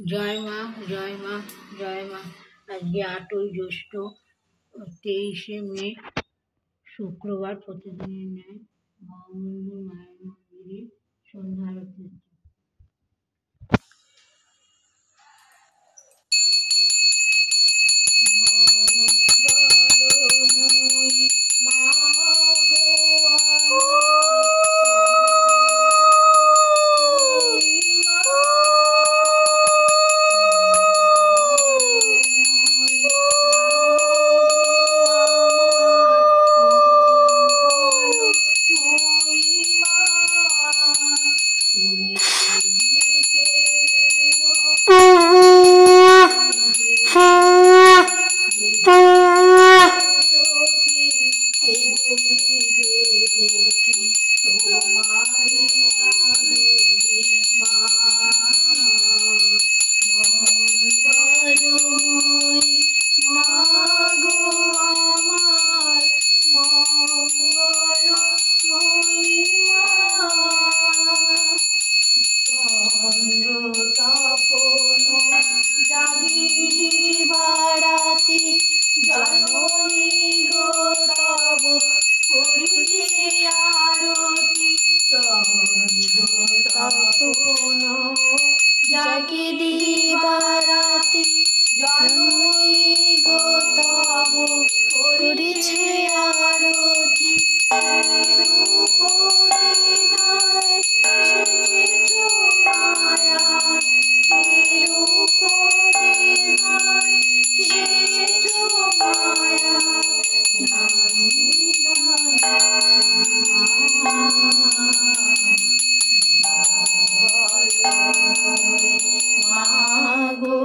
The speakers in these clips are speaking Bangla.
জয় মা, জয় মা, জয় মা। আজকে 8ই জ্যৈষ্ঠ, 23শে মে, শুক্রবার। প্রতিদিনের ন্যায় মহামন্দির মায়ের মন্দিরে সন্ধ্যা আরতি হচ্ছে। মঙ্গলময়ী মা গো জননী গো তব করিতে আরতি তপন জাগি দিবারাতি জননী গো তব করিছে আরতি রূপ বিনয় সেচিত মায়া রূপ বিনয় সেচিত মায়া মা গো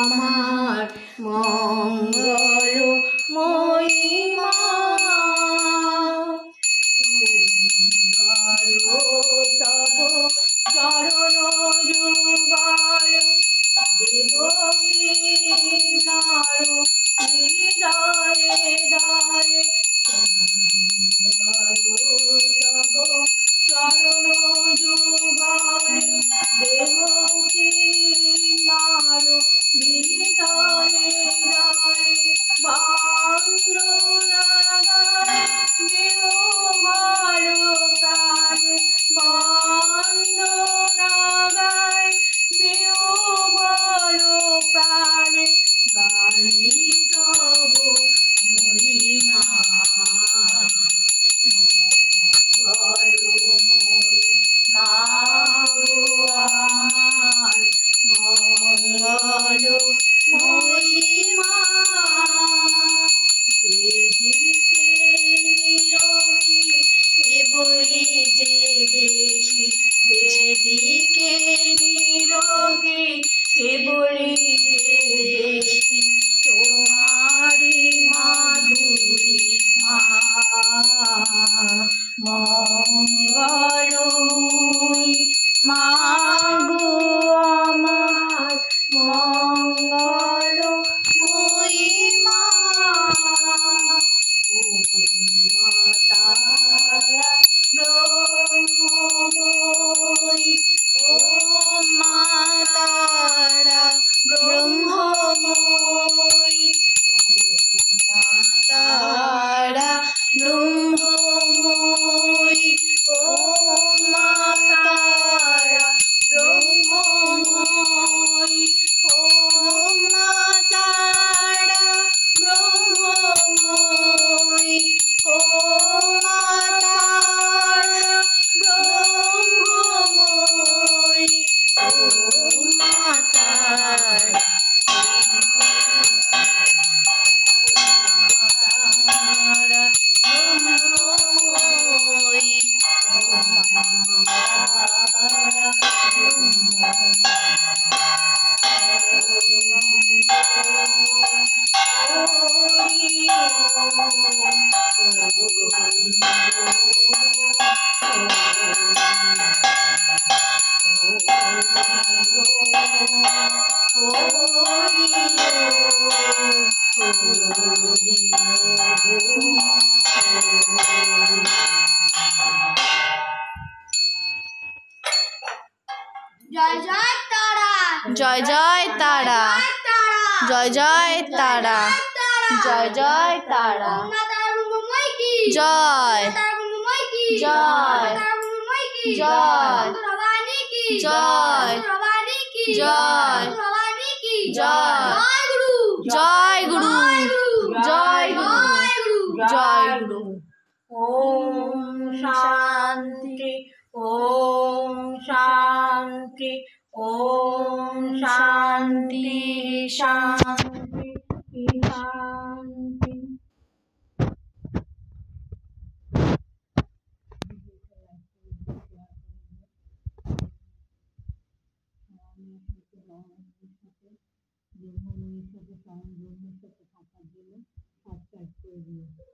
আমার মঙ্গলময়ী মা তব চরণ যুগল দেবকীনার হৃদয়ে দয়ে তব চরণ যুগল দেবকীনার হৃদয়ে দয়ে বন্দনা দেব ভালো প্রাণে বন্দনা গায় দেব ভালো প্রাণে গাই তব মহিমা মা আমার মঙ্গলময়ী মা বলি যে দেখি যেদিকে নিরোগে কেবলি যে দেখি তোমারি মাধুরী মা মঙ্গলময়ী মা গো আমার মঙ্গলময়ী মা তারা ব্রহ্মময়ী ও মা তারা ব্রহ্মময়ী মা তারা ব্রহ্মময়ী ও মা তারা ব্রহ্মময়ী ও মা তারা ব্রহ্মময়ী ও মা তারা ব্রহ্মময়ী ও মা তারা ব্রহ্মময়ী ও মা তারা জয় জয় তারা। জয় জয় তারা, জয় জয় তারা, জয় জয় তারা, জয় জয় জয় জয় জয় জয় জয় গুরু, জয় গুরু, জয় গুরু। ওম শান্তি, ওম শান্তি, ওম শান্তি শান্তি শান্তি। ব্রহ্মময়ের সাথে থাকার জন্য সাবস্ক্রাইব করে দিও।